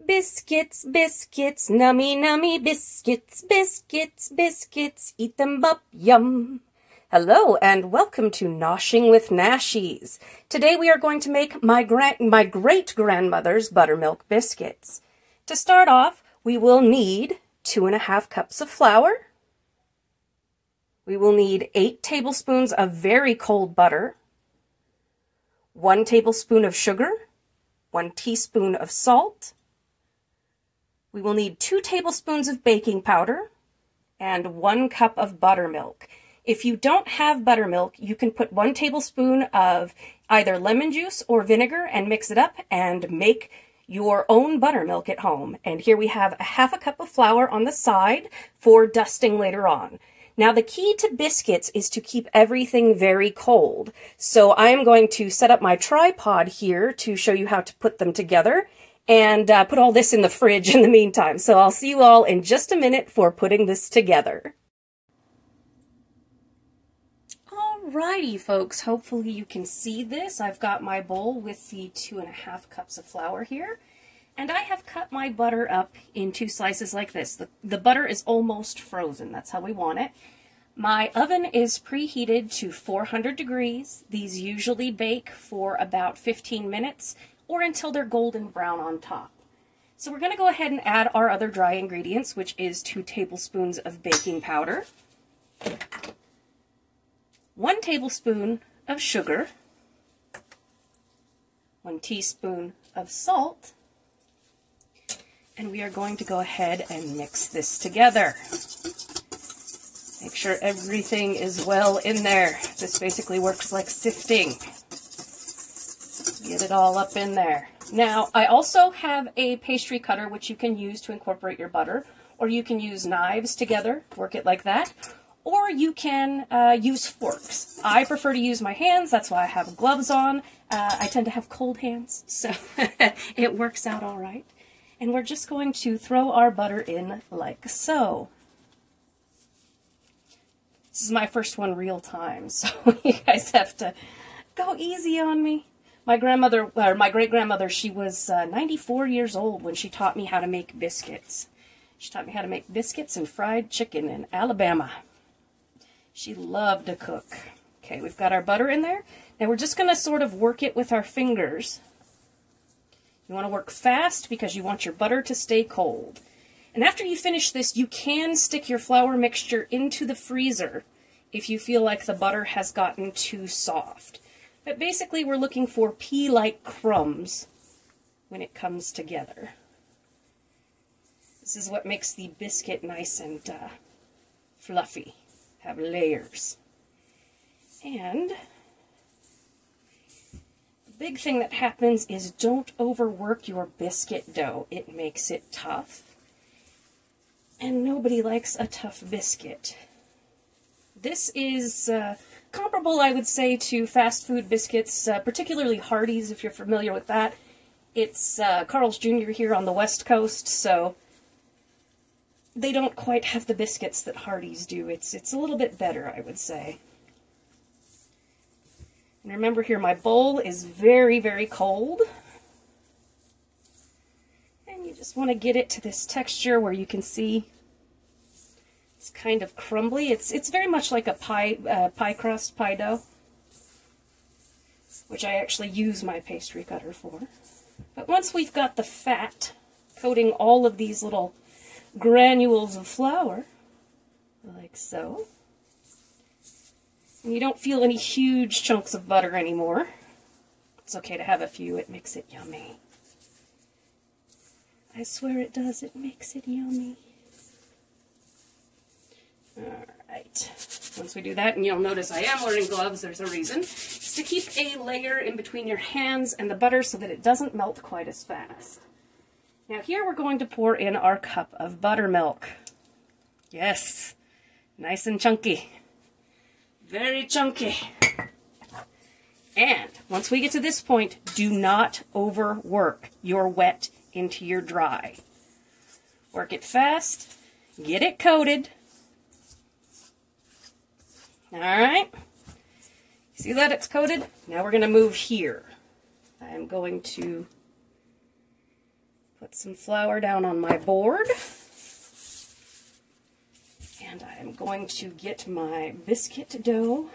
Biscuits, biscuits, nummy, nummy biscuits, biscuits, biscuits, eat them up, yum. Hello and welcome to Noshing with Nashies. Today we are going to make my great-grandmother's buttermilk biscuits. To start off, we will need 2½ cups of flour. We will need 8 tablespoons of very cold butter, 1 tablespoon of sugar, 1 teaspoon of salt. We will need 2 tablespoons of baking powder and 1 cup of buttermilk. If you don't have buttermilk, you can put 1 tablespoon of either lemon juice or vinegar and mix it up and make your own buttermilk at home. And here we have a ½ cup of flour on the side for dusting later on. Now the key to biscuits is to keep everything very cold. So I am going to set up my tripod here to show you how to put them together and put all this in the fridge in the meantime. So I'll see you all in just a minute for putting this together. Alrighty folks, hopefully you can see this. I've got my bowl with the 2½ cups of flour here. And I have cut my butter up in 2 slices like this. The butter is almost frozen. That's how we want it. My oven is preheated to 400 degrees. These usually bake for about 15 minutes or until they're golden brown on top. So we're going to go ahead and add our other dry ingredients, which is 2 tablespoons of baking powder, 1 tablespoon of sugar, 1 teaspoon of salt, and we are going to go ahead and mix this together. Make sure everything is well in there. This basically works like sifting. Get it all up in there. Now, I also have a pastry cutter which you can use to incorporate your butter, or you can use knives together, work it like that, or you can use forks. I prefer to use my hands, that's why I have gloves on. I tend to have cold hands, so it works out all right. And we're just going to throw our butter in like so. This is my first one real time, so you guys have to go easy on me. My grandmother, or my great-grandmother, she was 94 years old when she taught me how to make biscuits. She taught me how to make biscuits and fried chicken in Alabama. She loved to cook. Okay, we've got our butter in there. Now we're just going to sort of work it with our fingers. You want to work fast because you want your butter to stay cold. And after you finish this, you can stick your flour mixture into the freezer if you feel like the butter has gotten too soft. But basically, we're looking for pea-like crumbs when it comes together. This is what makes the biscuit nice and fluffy, have layers. And the big thing that happens is don't overwork your biscuit dough. It makes it tough. And nobody likes a tough biscuit. This is comparable, I would say, to fast food biscuits, particularly Hardee's, if you're familiar with that. It's Carl's Jr. here on the West Coast, so they don't quite have the biscuits that Hardee's do. It's a little bit better, I would say. And remember here, my bowl is very, very cold. And you just want to get it to this texture where you can see it's kind of crumbly. It's very much like a pie crust, pie dough, which I actually use my pastry cutter for. But once we've got the fat coating all of these little granules of flour, like so, and you don't feel any huge chunks of butter anymore, it's okay to have a few. It makes it yummy. I swear it does. It makes it yummy. Alright, once we do that, and you'll notice I am wearing gloves, there's a reason. It's to keep a layer in between your hands and the butter so that it doesn't melt quite as fast. Now here we're going to pour in our cup of buttermilk. Yes, nice and chunky. Very chunky. And once we get to this point, do not overwork your wet into your dry. Work it fast, get it coated. Alright, see that it's coated? Now we're going to move here. I'm going to put put some flour down on my board. And I'm going to get my biscuit dough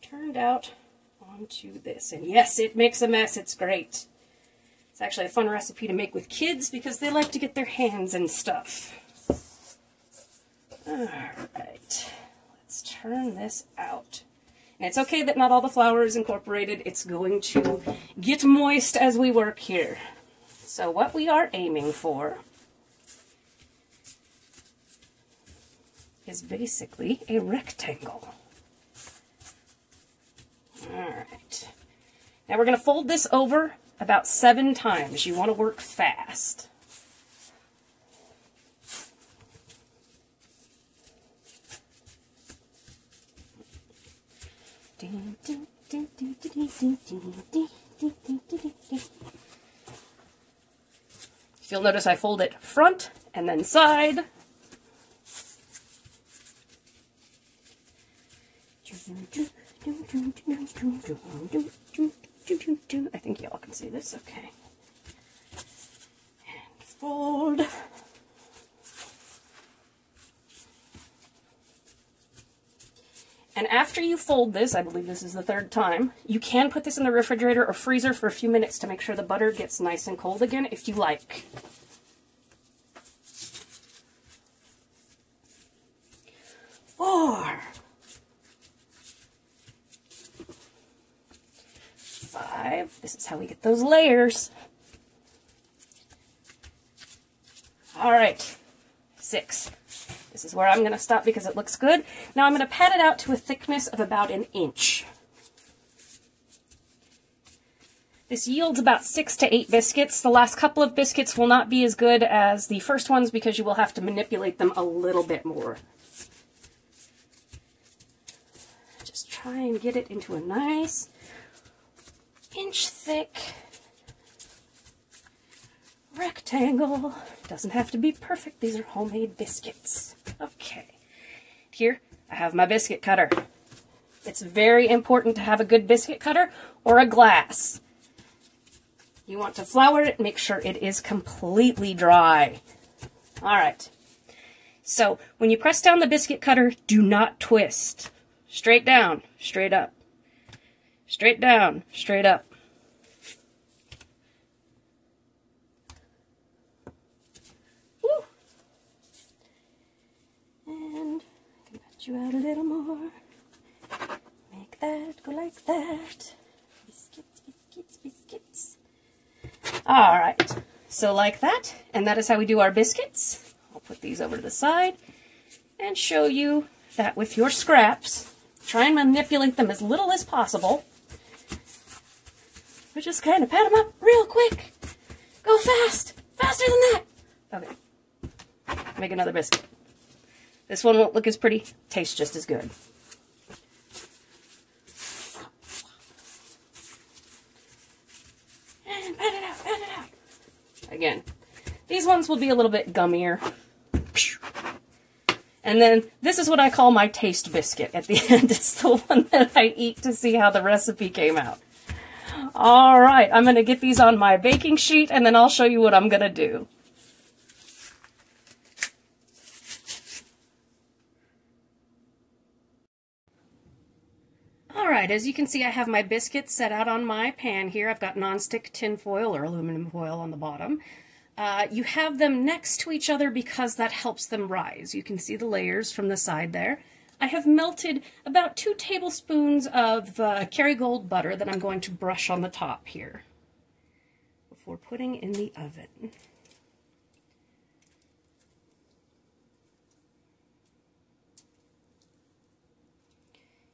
turned out onto this. And yes, it makes a mess. It's great. It's actually a fun recipe to make with kids because they like to get their hands in stuff. Alright, let's turn this out. And it's okay that not all the flour is incorporated. It's going to get moist as we work here. So what we are aiming for is basically a rectangle. Alright. Now we're going to fold this over about 7 times. You want to work fast. You'll notice I fold it front and then side. I think y'all can see this, okay. And fold. And after you fold this, I believe this is the 3rd time, you can put this in the refrigerator or freezer for a few minutes to make sure the butter gets nice and cold again if you like. Four. 5. This is how we get those layers. All right. 6. This is where I'm going to stop because it looks good. Now I'm going to pat it out to a thickness of about 1 inch. This yields about 6 to 8 biscuits. The last couple of biscuits will not be as good as the first ones because you will have to manipulate them a little bit more. Just try and get it into a nice inch thick rectangle. Doesn't have to be perfect. These are homemade biscuits. Okay. Here I have my biscuit cutter. It's very important to have a good biscuit cutter or a glass. You want to flour it, make sure it is completely dry. All right. So when you press down the biscuit cutter, do not twist. Straight down, straight up. Straight down, straight up. Woo. And I can pat you out a little more. Make that go like that. Biscuits, biscuits, biscuits. All right, so like that, and that is how we do our biscuits. I'll put these over to the side and show you that with your scraps, try and manipulate them as little as possible. But just kind of pat them up real quick. Go fast, faster than that. Okay, make another biscuit. This one won't look as pretty, tastes just as good. And pat it out, pat it out. Again, these ones will be a little bit gummier. And then this is what I call my taste biscuit at the end. It's the one that I eat to see how the recipe came out. All right, I'm going to get these on my baking sheet and then I'll show you what I'm going to do. Alright, as you can see, I have my biscuits set out on my pan here. I've got nonstick tin foil or aluminum foil on the bottom. You have them next to each other because that helps them rise. You can see the layers from the side there. I have melted about 2 tablespoons of Kerrygold butter that I'm going to brush on the top here before putting in the oven.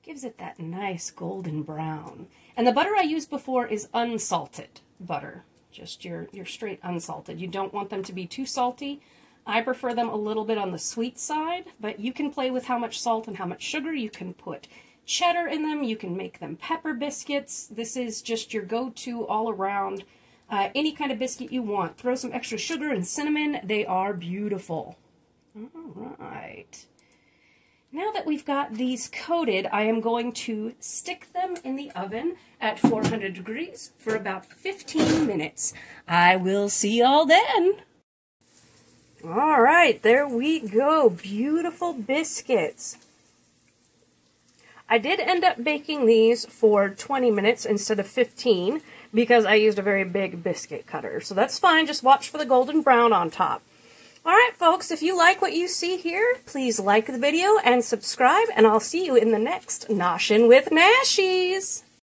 Gives it that nice golden brown. And the butter I used before is unsalted butter, just your straight unsalted. You don't want them to be too salty. I prefer them a little bit on the sweet side, but you can play with how much salt and how much sugar. You can put cheddar in them. You can make them pepper biscuits. This is just your go-to all around. Any kind of biscuit you want. Throw some extra sugar and cinnamon. They are beautiful. All right. Now that we've got these coated, I am going to stick them in the oven at 400 degrees for about 15 minutes. I will see y'all then. All right, there we go. Beautiful biscuits. I did end up baking these for 20 minutes instead of 15 because I used a very big biscuit cutter. So that's fine. Just watch for the golden brown on top. All right, folks, if you like what you see here, please like the video and subscribe, and I'll see you in the next Noshin' with Nashies.